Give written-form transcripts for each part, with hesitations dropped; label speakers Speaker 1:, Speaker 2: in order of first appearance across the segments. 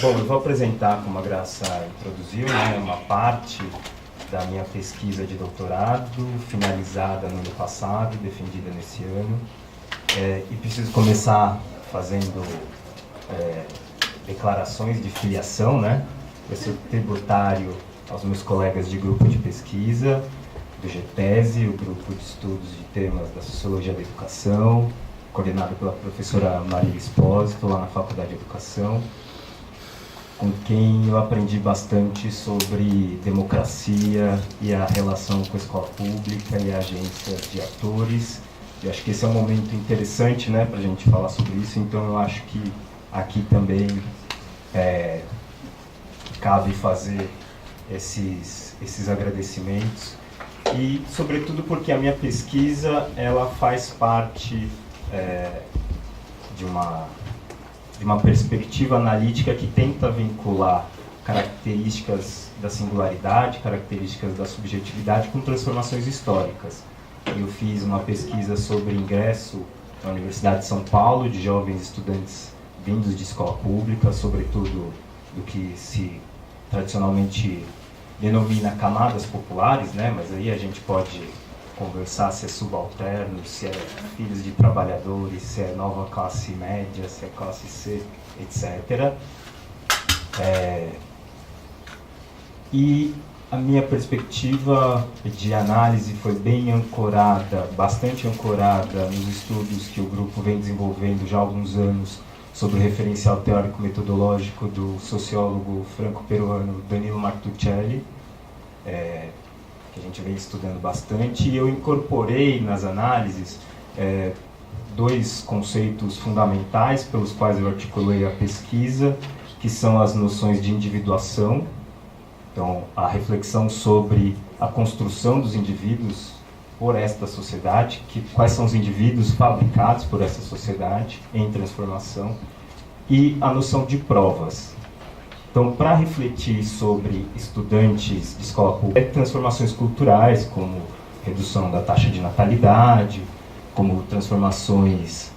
Speaker 1: Bom, eu vou apresentar, como a Graça introduziu, né, uma parte da minha pesquisa de doutorado, finalizada no ano passado, defendida nesse ano. E preciso começar fazendo declarações de filiação, né? Eu sou tributário aos meus colegas de grupo de pesquisa, do GTESE, o grupo de estudos de temas da Sociologia da Educação, coordenado pela professora Maria Espósito, lá na Faculdade de Educação, com quem eu aprendi bastante sobre democracia e a relação com a escola pública e agências de atores. Eu acho que esse é um momento interessante, né, para a gente falar sobre isso, então eu acho que aqui também cabe fazer esses agradecimentos. E, sobretudo, porque a minha pesquisa ela faz parte de uma perspectiva analítica que tenta vincular características da singularidade, características da subjetividade com transformações históricas. Eu fiz uma pesquisa sobre ingresso na Universidade de São Paulo de jovens estudantes vindos de escola pública, sobretudo do que se tradicionalmente denomina camadas populares, né? Mas aí a gente pode conversar se é subalterno, se é filhos de trabalhadores, se é nova classe média, se é classe C, etc. E a minha perspectiva de análise foi bem ancorada, bastante ancorada nos estudos que o grupo vem desenvolvendo já há alguns anos sobre o referencial teórico-metodológico do sociólogo franco-peruano Danilo Martuchelli, que a gente vem estudando bastante, e eu incorporei nas análises dois conceitos fundamentais pelos quais eu articulei a pesquisa, que são as noções de individuação, então a reflexão sobre a construção dos indivíduos por esta sociedade, quais são os indivíduos fabricados por essa sociedade em transformação, e a noção de provas. Então, para refletir sobre estudantes de escola pública, transformações culturais, como redução da taxa de natalidade, como transformações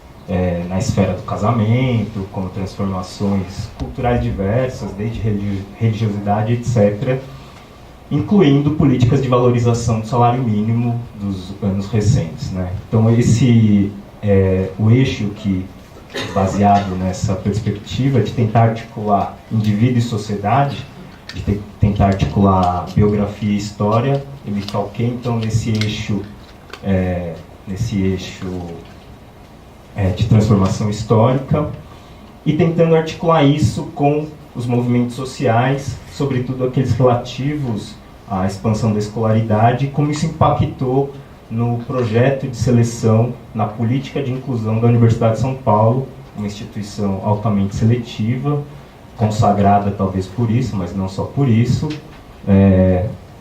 Speaker 1: na esfera do casamento, como transformações culturais diversas, desde religiosidade, etc., incluindo políticas de valorização do salário mínimo dos anos recentes, né? Então, esse é o eixo que, baseado nessa perspectiva de tentar articular indivíduo e sociedade, de tentar articular biografia e história, eu me calquei, então, nesse eixo de transformação histórica, e tentando articular isso com os movimentos sociais, sobretudo aqueles relativos à expansão da escolaridade, e como isso impactou no projeto de seleção, na política de inclusão da Universidade de São Paulo, uma instituição altamente seletiva, consagrada talvez por isso, mas não só por isso,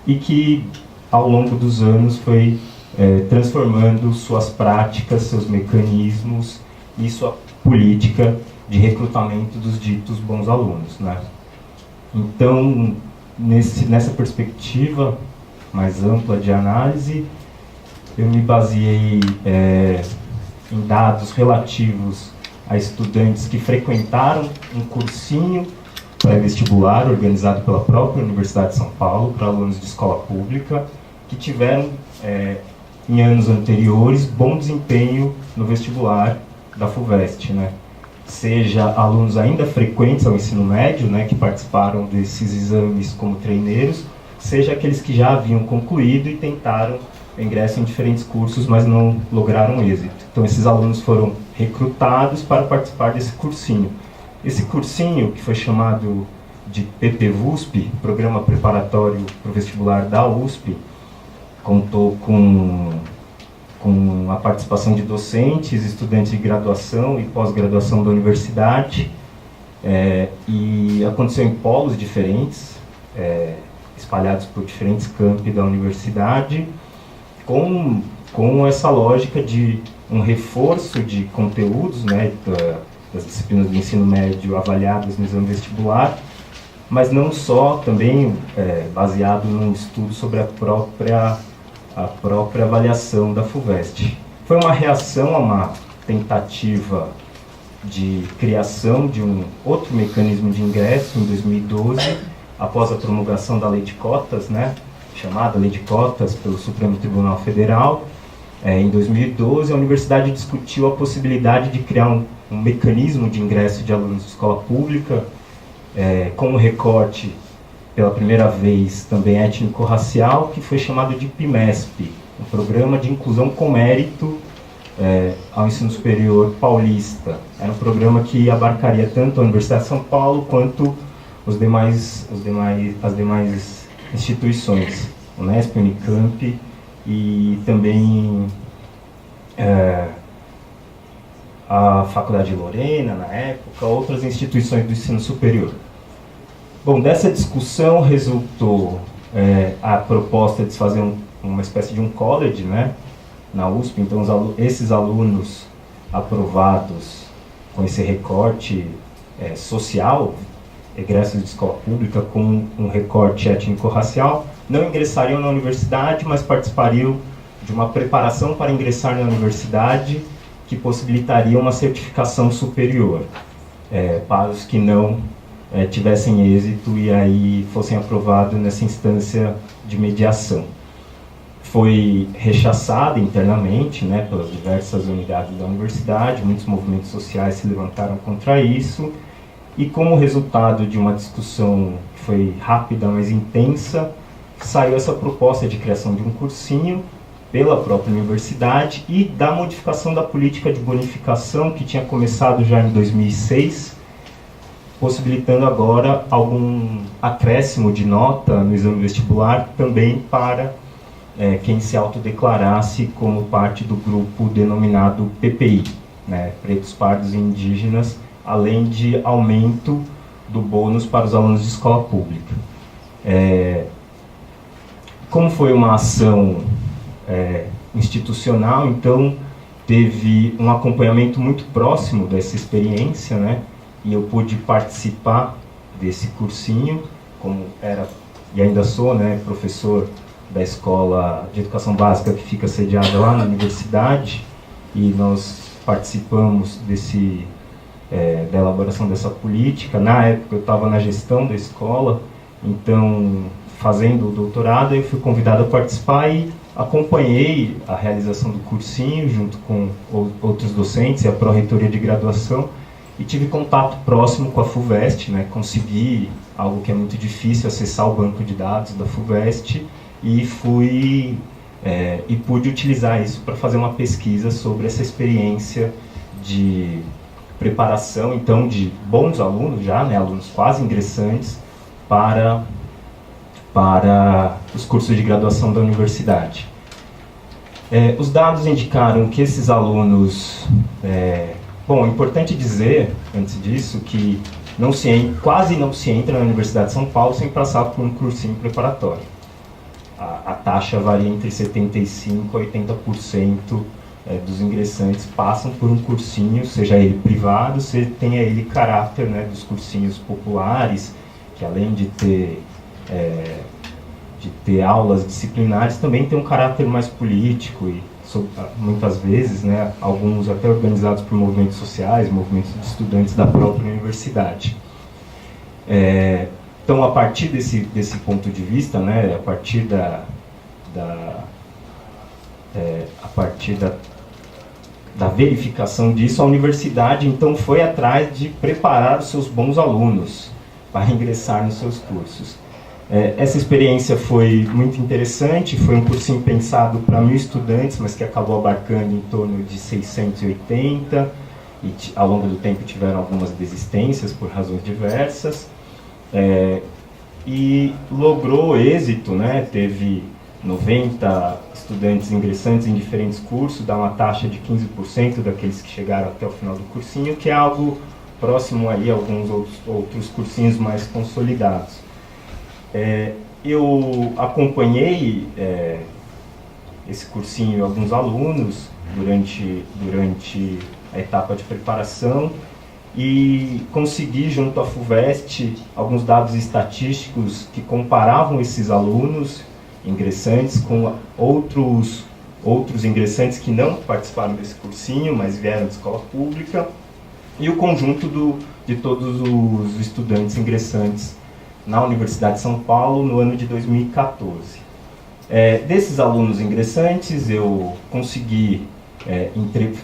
Speaker 1: e que ao longo dos anos foi transformando suas práticas, seus mecanismos e sua política de recrutamento dos ditos bons alunos, né? Então, nessa perspectiva mais ampla de análise, eu me baseei em dados relativos a estudantes que frequentaram um cursinho pré-vestibular organizado pela própria Universidade de São Paulo para alunos de escola pública que tiveram, em anos anteriores, bom desempenho no vestibular da FUVEST, né? Seja alunos ainda frequentes ao ensino médio, né, que participaram desses exames como treineiros, seja aqueles que já haviam concluído e tentaram ingresso em diferentes cursos, mas não lograram êxito. Então, esses alunos foram recrutados para participar desse cursinho. Esse cursinho, que foi chamado de PPVUSP, Programa Preparatório para o Vestibular da USP, contou com a participação de docentes, estudantes de graduação e pós-graduação da universidade, e aconteceu em polos diferentes, espalhados por diferentes campi da universidade, com essa lógica de um reforço de conteúdos, né, das disciplinas do ensino médio avaliadas no exame vestibular, mas não só, também baseado num estudo sobre a própria avaliação da FUVEST. Foi uma reação a uma tentativa de criação de um outro mecanismo de ingresso em 2012, após a promulgação da Lei de Cotas, né, chamada Lei de Cotas pelo Supremo Tribunal Federal. Em 2012, a universidade discutiu a possibilidade de criar um mecanismo de ingresso de alunos de escola pública, com um recorte, pela primeira vez, também étnico-racial, que foi chamado de PIMESP, um Programa de Inclusão com Mérito ao Ensino Superior Paulista. Era um programa que abarcaria tanto a Universidade de São Paulo quanto as demais instituições, Unesp, Unicamp e também a Faculdade de Lorena, na época, outras instituições do ensino superior. Bom, dessa discussão resultou a proposta de se fazer uma espécie de um college, né, na USP. Então, esses alunos aprovados com esse recorte social, egressos de escola pública com um recorte étnico-racial, não ingressariam na universidade, mas participariam de uma preparação para ingressar na universidade que possibilitaria uma certificação superior para os que não tivessem êxito e aí fossem aprovados nessa instância de mediação. Foi rechaçada internamente, né, pelas diversas unidades da universidade, muitos movimentos sociais se levantaram contra isso, e como resultado de uma discussão que foi rápida, mas intensa, saiu essa proposta de criação de um cursinho pela própria universidade e da modificação da política de bonificação que tinha começado já em 2006, possibilitando agora algum acréscimo de nota no exame vestibular também para quem se autodeclarasse como parte do grupo denominado PPI, né, Pretos, Pardos e Indígenas, além de aumento do bônus para os alunos de escola pública. Como foi uma ação institucional, então teve um acompanhamento muito próximo dessa experiência, né, e eu pude participar desse cursinho, como era e ainda sou, né, professor da escola de educação básica que fica sediada lá na universidade, e nós participamos da elaboração dessa política. Na época eu estava na gestão da escola, então fazendo o doutorado eu fui convidado a participar e acompanhei a realização do cursinho junto com outros docentes e a pró-reitoria de graduação, e tive contato próximo com a FUVEST, né, consegui algo que é muito difícil, acessar o banco de dados da FUVEST, e pude utilizar isso para fazer uma pesquisa sobre essa experiência de preparação, então, de bons alunos já, né, alunos quase ingressantes, para os cursos de graduação da universidade. Os dados indicaram que esses alunos... Bom, é importante dizer, antes disso, que quase não se entra na Universidade de São Paulo sem passar por um cursinho preparatório. A taxa varia entre 75% a 80% dos ingressantes passam por um cursinho, seja ele privado, seja tenha ele caráter, né, dos cursinhos populares, que além de ter aulas disciplinares, também tem um caráter mais político e muitas vezes, né, alguns até organizados por movimentos sociais, movimentos de estudantes da própria universidade. Então, a partir desse ponto de vista, né, a partir da verificação disso, a universidade então foi atrás de preparar os seus bons alunos para ingressar nos seus cursos. Essa experiência foi muito interessante, foi um cursinho pensado para 1.000 estudantes, mas que acabou abarcando em torno de 680, e ao longo do tempo tiveram algumas desistências por razões diversas, e logrou êxito, né? Teve 90 estudantes ingressantes em diferentes cursos, dá uma taxa de 15% daqueles que chegaram até o final do cursinho, que é algo próximo aí a alguns outros cursinhos mais consolidados. Eu acompanhei esse cursinho e alguns alunos durante a etapa de preparação e consegui, junto à FUVEST, alguns dados estatísticos que comparavam esses alunos ingressantes com outros ingressantes que não participaram desse cursinho, mas vieram de escola pública, e o conjunto de todos os estudantes ingressantes na Universidade de São Paulo no ano de 2014. Desses alunos ingressantes, eu consegui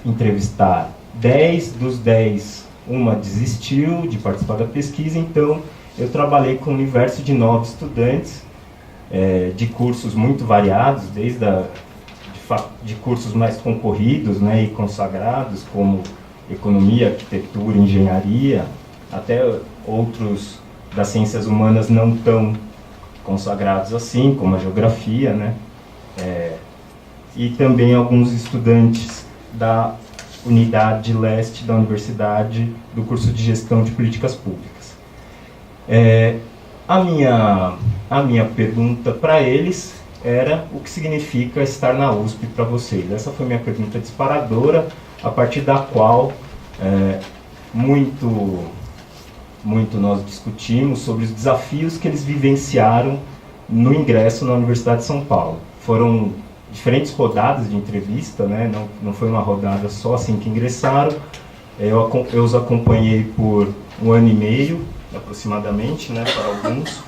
Speaker 1: entrevistar 10, dos 10, uma desistiu de participar da pesquisa, então eu trabalhei com um universo de 9 estudantes, de cursos muito variados, desde de cursos mais concorridos, né, e consagrados, como economia, arquitetura, engenharia, até outros das ciências humanas não tão consagrados assim, como a geografia, né, e também alguns estudantes da unidade leste da universidade, do curso de gestão de políticas públicas. A minha pergunta para eles era: o que significa estar na USP para vocês? Essa foi minha pergunta disparadora, a partir da qual muito nós discutimos sobre os desafios que eles vivenciaram no ingresso na Universidade de São Paulo. Foram diferentes rodadas de entrevista, né? Não foi uma rodada só assim que ingressaram. Eu os acompanhei por 1 ano e meio, aproximadamente, né, para alguns,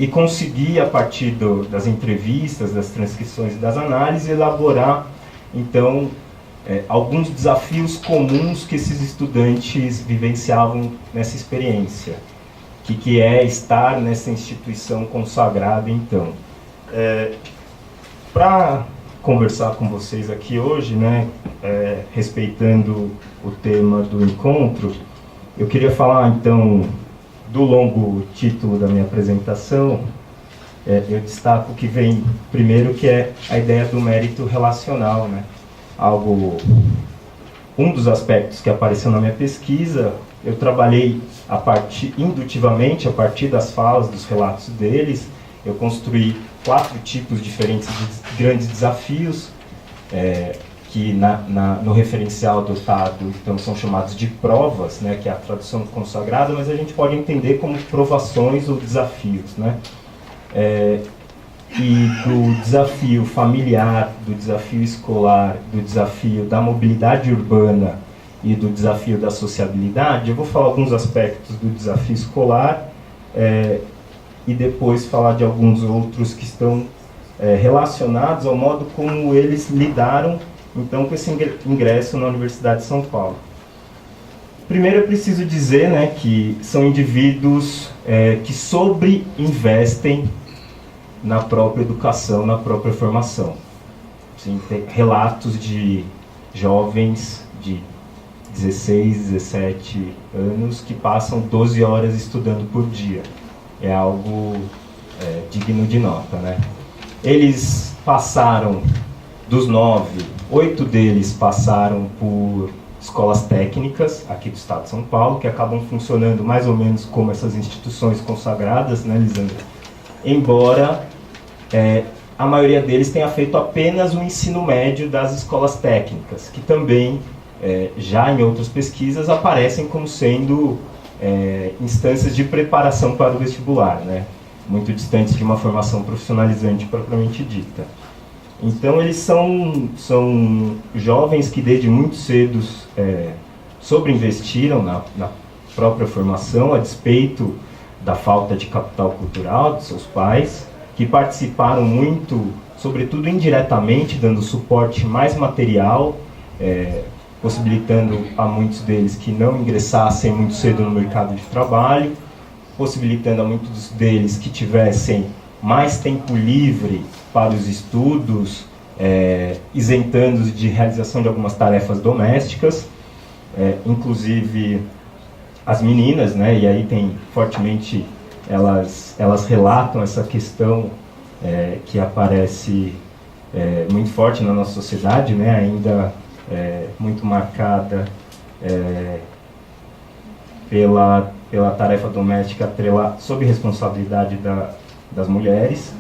Speaker 1: e consegui, a partir das entrevistas, das transcrições e das análises, elaborar, então, alguns desafios comuns que esses estudantes vivenciavam nessa experiência, que é estar nessa instituição consagrada, então. Para conversar com vocês aqui hoje, né, respeitando o tema do encontro, eu queria falar, então, do longo título da minha apresentação. Eu destaco o que vem primeiro, que é a ideia do mérito relacional, né? Um dos aspectos que apareceu na minha pesquisa, eu trabalhei indutivamente, a partir das falas, dos relatos deles, eu construí 4 tipos diferentes de grandes desafios, que no referencial adotado, então, são chamados de provas, né, que é a tradução consagrada, mas a gente pode entender como provações ou desafios, né? E do desafio familiar, do desafio escolar, do desafio da mobilidade urbana e do desafio da sociabilidade, eu vou falar alguns aspectos do desafio escolar, e depois falar de alguns outros que estão relacionados ao modo como eles lidaram, então, com esse ingresso na Universidade de São Paulo. Primeiro, eu preciso dizer, né, que são indivíduos que sobreinvestem na própria educação, na própria formação. Sim, tem relatos de jovens de 16, 17 anos que passam 12 horas estudando por dia. É algo digno de nota, né? Eles passaram, dos 9, 8 deles passaram por escolas técnicas aqui do estado de São Paulo, que acabam funcionando mais ou menos como essas instituições consagradas, né, Lisandra? Embora a maioria deles tenha feito apenas o ensino médio das escolas técnicas, que também, já em outras pesquisas, aparecem como sendo instâncias de preparação para o vestibular, né? Muito distantes de uma formação profissionalizante propriamente dita. Então, eles são jovens que desde muito cedo sobreinvestiram na própria formação, a despeito da falta de capital cultural de seus pais, que participaram muito, sobretudo indiretamente, dando suporte mais material, possibilitando a muitos deles que não ingressassem muito cedo no mercado de trabalho, possibilitando a muitos deles que tivessem mais tempo livre para os estudos, isentando-os de realização de algumas tarefas domésticas, inclusive as meninas, né, e aí tem fortemente, elas relatam essa questão que aparece muito forte na nossa sociedade, né, ainda muito marcada pela tarefa doméstica sob responsabilidade das mulheres,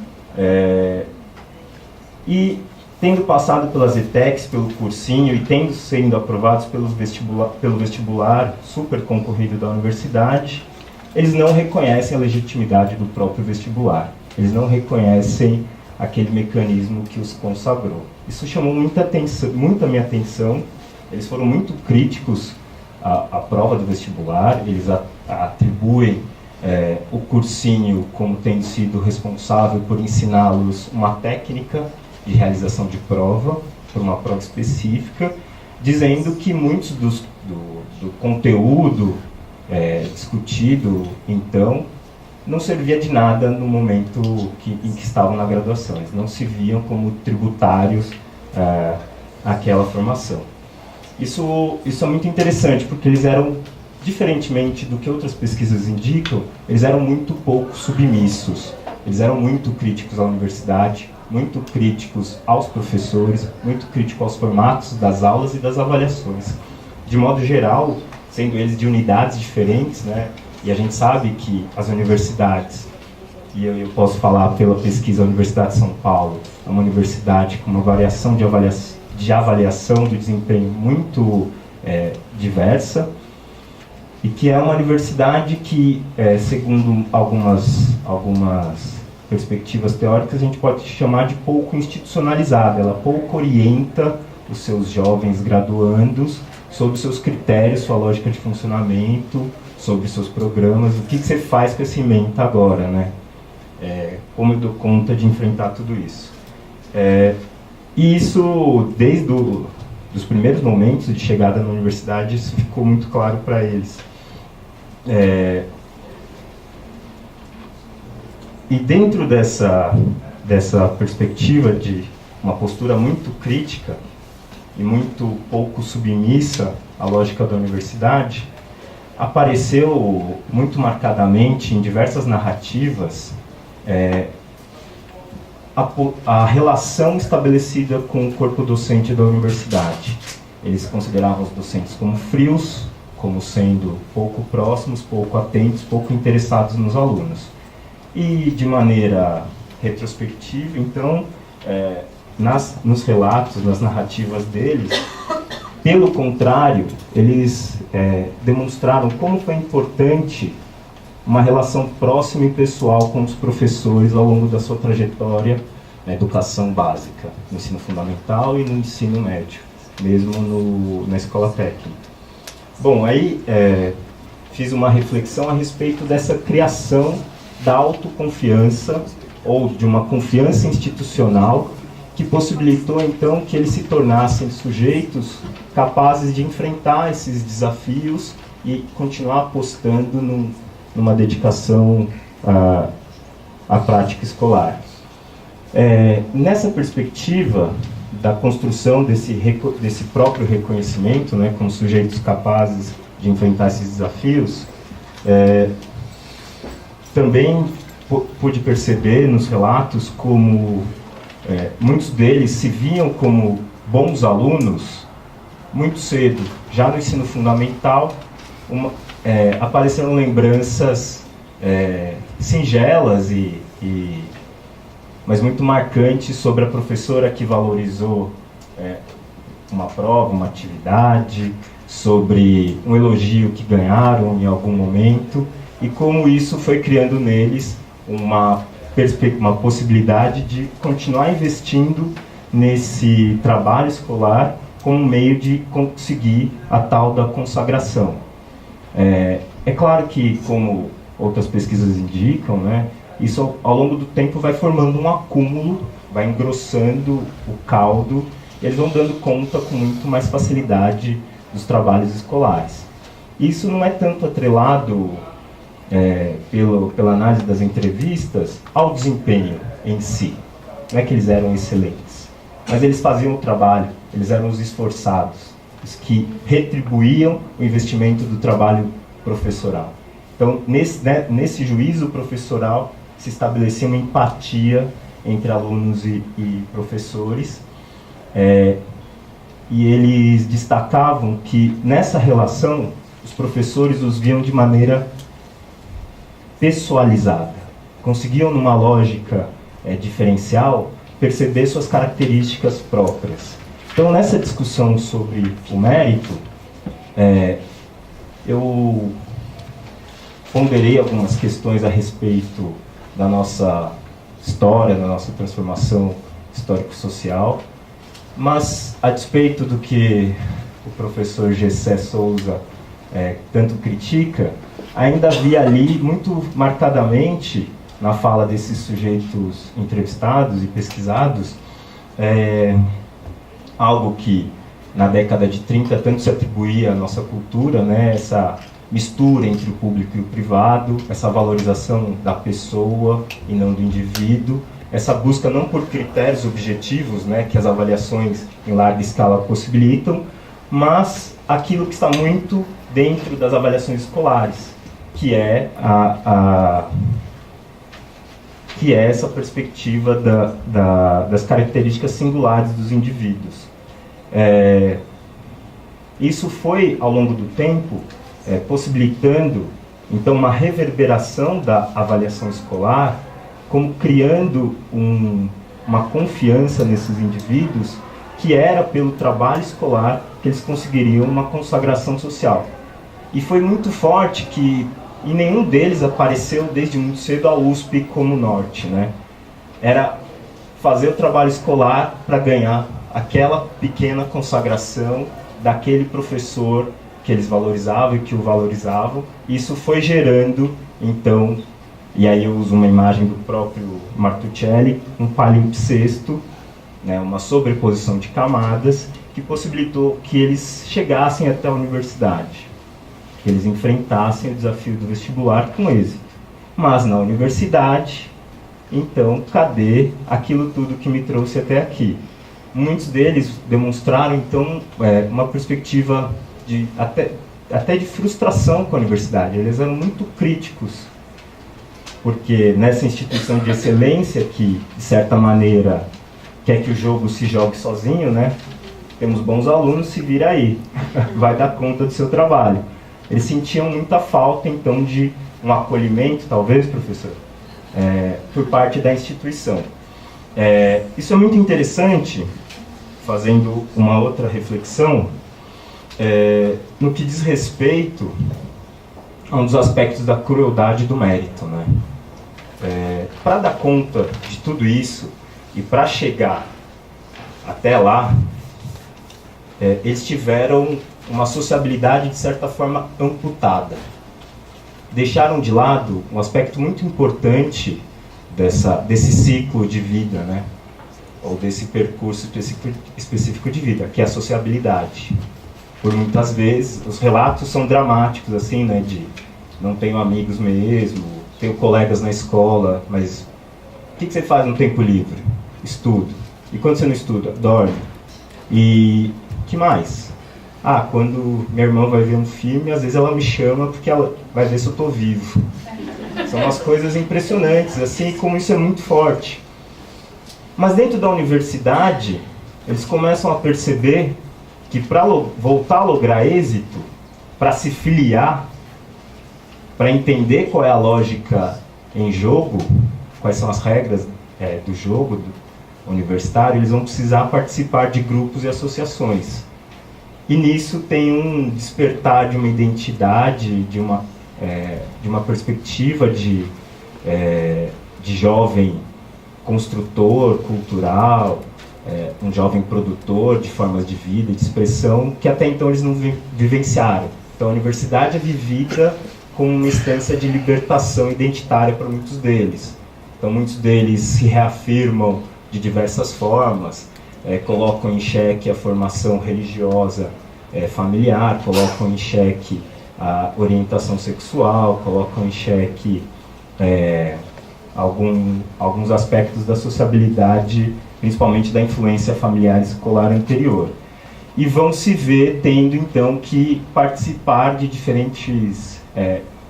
Speaker 1: e tendo passado pelas ETECs, pelo cursinho, e tendo sido aprovados pelo vestibular super concorrido da universidade, eles não reconhecem a legitimidade do próprio vestibular. Eles não reconhecem aquele mecanismo que os consagrou. Isso chamou muita minha atenção. Eles foram muito críticos a prova do vestibular, eles atribuem o cursinho como tendo sido responsável por ensiná-los uma técnica de realização de prova, por uma prova específica, dizendo que muitos do conteúdo discutido, então, não servia de nada no momento em que estavam na graduação. Eles não se viam como tributários àquela formação. Isso é muito interessante, porque eles eram, diferentemente do que outras pesquisas indicam, eles eram muito pouco submissos. Eles eram muito críticos à universidade, muito críticos aos professores, muito críticos aos formatos das aulas e das avaliações. De modo geral, sendo eles de unidades diferentes, né? E a gente sabe que as universidades, e eu posso falar pela pesquisa da Universidade de São Paulo, é uma universidade com uma variação de avaliação do desempenho muito diversa, e que é uma universidade que, segundo algumas perspectivas teóricas, a gente pode chamar de pouco institucionalizada. Ela pouco orienta os seus jovens graduandos sobre seus critérios, sua lógica de funcionamento, sobre seus programas, o que você faz com essa ementa agora, né? Como eu dou conta de enfrentar tudo isso. E isso, desde os primeiros momentos de chegada na universidade, isso ficou muito claro para eles. E dentro dessa perspectiva de uma postura muito crítica e muito pouco submissa à lógica da universidade, apareceu muito marcadamente em diversas narrativas a relação estabelecida com o corpo docente da universidade. Eles consideravam os docentes como frios, como sendo pouco próximos, pouco atentos, pouco interessados nos alunos. E de maneira retrospectiva, então, nos relatos, nas narrativas deles, pelo contrário, eles demonstraram como foi importante uma relação próxima e pessoal com os professores ao longo da sua trajetória na educação básica, no ensino fundamental e no ensino médio, mesmo na escola técnica. Bom, aí fiz uma reflexão a respeito dessa criação da autoconfiança ou de uma confiança institucional que possibilitou, então, que eles se tornassem sujeitos capazes de enfrentar esses desafios e continuar apostando numa dedicação à prática escolar. Nessa perspectiva da construção desse próprio reconhecimento, né, como sujeitos capazes de enfrentar esses desafios, também pude perceber nos relatos como muitos deles se viam como bons alunos muito cedo. Já no ensino fundamental, apareceram lembranças singelas mas muito marcantes sobre a professora que valorizou uma prova, uma atividade, sobre um elogio que ganharam em algum momento, e como isso foi criando neles uma possibilidade de continuar investindo nesse trabalho escolar como meio de conseguir a tal da consagração. É claro que, como outras pesquisas indicam, né, isso ao longo do tempo vai formando um acúmulo, vai engrossando o caldo, e eles vão dando conta com muito mais facilidade dos trabalhos escolares. Isso não é tanto atrelado pela análise das entrevistas ao desempenho em si. Não é que eles eram excelentes, mas eles faziam o trabalho, eles eram os esforçados, os que retribuíam o investimento do trabalho professoral. Então, nesse juízo professoral, se estabelecia uma empatia entre alunos e professores, e eles destacavam que, nessa relação, os professores os viam de maneira pessoalizada. Conseguiam, numa lógica diferencial, perceber suas características próprias. Então, nessa discussão sobre o mérito, eu ponderei algumas questões a respeito da nossa história, da nossa transformação histórico-social, mas, a despeito do que o professor Gessé Souza tanto critica, ainda havia ali, muito marcadamente, na fala desses sujeitos entrevistados e pesquisados, algo que na década de 30 tanto se atribuía à nossa cultura, né, essa mistura entre o público e o privado, essa valorização da pessoa e não do indivíduo, essa busca não por critérios objetivos, né, que as avaliações em larga escala possibilitam, mas aquilo que está muito dentro das avaliações escolares, que é essa perspectiva das características singulares dos indivíduos. Isso foi, ao longo do tempo, possibilitando, então, uma reverberação da avaliação escolar, como criando uma confiança nesses indivíduos, que era pelo trabalho escolar que eles conseguiriam uma consagração social. E foi muito forte que e nenhum deles apareceu desde muito cedo a USP como norte, né? Era fazer o trabalho escolar para ganhar aquela pequena consagração daquele professor que eles valorizavam e que o valorizavam. Isso foi gerando, então, e aí eu uso uma imagem do próprio Martuchelli, um palimpsesto, né, uma sobreposição de camadas, que possibilitou que eles chegassem até a universidade, que eles enfrentassem o desafio do vestibular com êxito. Mas na universidade, então, cadê aquilo tudo que me trouxe até aqui? Muitos deles demonstraram, então, uma perspectiva até de frustração com a universidade. Eles eram muito críticos, porque nessa instituição de excelência que, de certa maneira, quer que o jogo se jogue sozinho, né? Temos bons alunos, se vira aí, vai dar conta do seu trabalho. Eles sentiam muita falta, então, de um acolhimento, talvez, professor, por parte da instituição. Isso é muito interessante, fazendo uma outra reflexão, no que diz respeito a um dos aspectos da crueldade do mérito, né? Para dar conta de tudo isso e para chegar até lá, eles tiveram uma sociabilidade, de certa forma, amputada. Deixaram de lado um aspecto muito importante desse ciclo de vida, né? Ou desse percurso específico de vida, que é a sociabilidade. Por muitas vezes, os relatos são dramáticos, assim, né? De não tenho amigos mesmo, tenho colegas na escola, mas o que você faz no tempo livre? Estudo. E quando você não estuda? Dorme. E que mais? Quando minha irmã vai ver um filme, às vezes ela me chama porque ela vai ver se eu estou vivo. São umas coisas impressionantes, assim, como isso é muito forte. Mas dentro da universidade, eles começam a perceber que para voltar a lograr êxito, para se filiar, para entender qual é a lógica em jogo, quais são as regras do jogo universitário, eles vão precisar participar de grupos e associações. E nisso tem um despertar de uma identidade, de uma perspectiva de jovem construtor cultural, um jovem produtor de formas de vida e de expressão que até então eles não vivenciaram. Então a universidade é vivida como uma instância de libertação identitária para muitos deles. Então muitos deles se reafirmam de diversas formas, colocam em xeque a formação religiosa familiar, colocam em xeque a orientação sexual, colocam em xeque alguns aspectos da sociabilidade, principalmente da influência familiar e escolar anterior. E vão se ver tendo, então, que participar de diferentes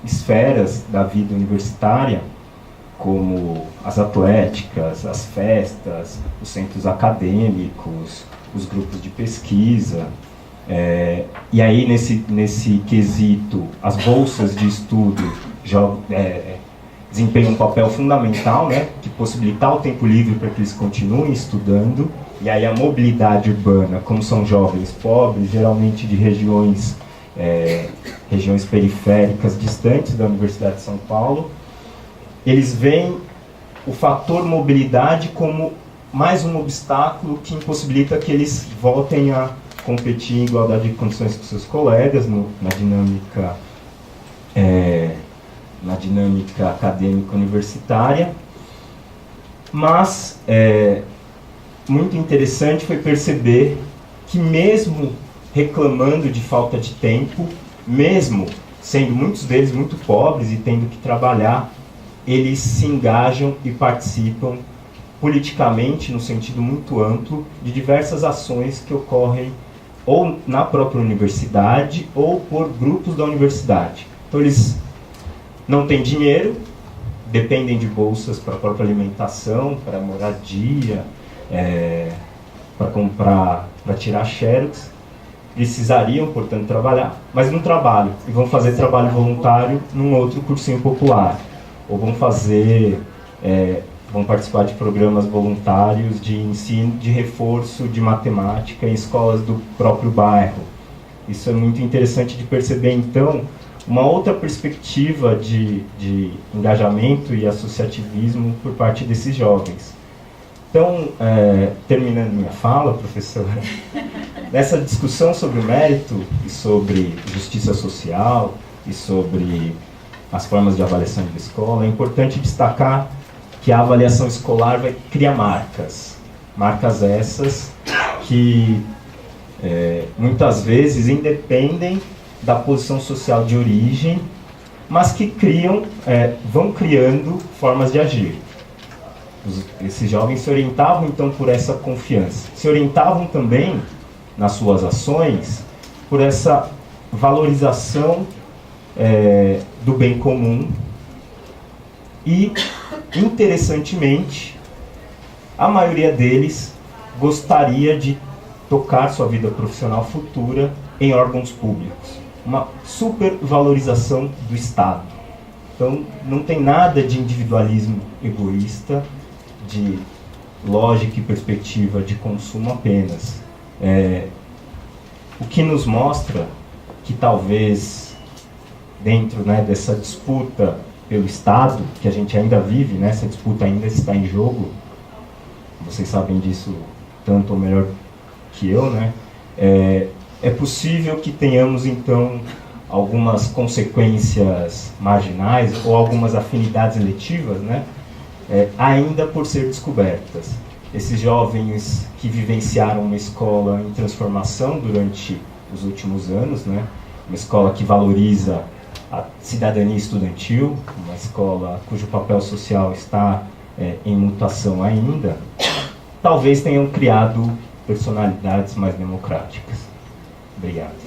Speaker 1: esferas da vida universitária, como as atléticas, as festas, os centros acadêmicos, os grupos de pesquisa. E aí, nesse quesito, as bolsas de estudo desempenham um papel fundamental, né, de possibilitar o tempo livre para que eles continuem estudando. E aí a mobilidade urbana, como são jovens pobres, geralmente de regiões periféricas, distantes da Universidade de São Paulo, eles veem o fator mobilidade como mais um obstáculo que impossibilita que eles voltem a competir em igualdade de condições com seus colegas na dinâmica acadêmica universitária. Mas muito interessante foi perceber que, mesmo reclamando de falta de tempo, mesmo sendo muitos deles muito pobres e tendo que trabalhar, eles se engajam e participam politicamente, no sentido muito amplo, de diversas ações que ocorrem ou na própria universidade ou por grupos da universidade. Então eles não têm dinheiro, dependem de bolsas para a própria alimentação, para moradia, para tirar xerox. Precisariam, portanto, trabalhar, mas não trabalham. E vão fazer trabalho voluntário num outro cursinho popular. Ou vão participar de programas voluntários de ensino, de reforço de matemática em escolas do próprio bairro. Isso é muito interessante de perceber, então, uma outra perspectiva de engajamento e associativismo por parte desses jovens. Então, terminando minha fala, professora, nessa discussão sobre o mérito e sobre justiça social e sobre as formas de avaliação da escola, é importante destacar que a avaliação escolar vai criar marcas essas que muitas vezes independem da posição social de origem, mas que vão criando formas de agir. Esses jovens se orientavam então por essa confiança, se orientavam também nas suas ações por essa valorização do bem comum e, interessantemente, a maioria deles gostaria de tocar sua vida profissional futura em órgãos públicos. Uma supervalorização do Estado. Então, não tem nada de individualismo egoísta, de lógica e perspectiva de consumo apenas. O que nos mostra que talvez dentro dessa disputa pelo Estado, que a gente ainda vive, essa disputa ainda está em jogo, vocês sabem disso tanto ou melhor que eu, é possível que tenhamos então algumas consequências marginais ou algumas afinidades eletivas, ainda por ser descobertas. Esses jovens que vivenciaram uma escola em transformação durante os últimos anos, uma escola que valoriza a cidadania estudantil, uma escola cujo papel social está em mutação ainda, talvez tenham criado personalidades mais democráticas. Obrigado.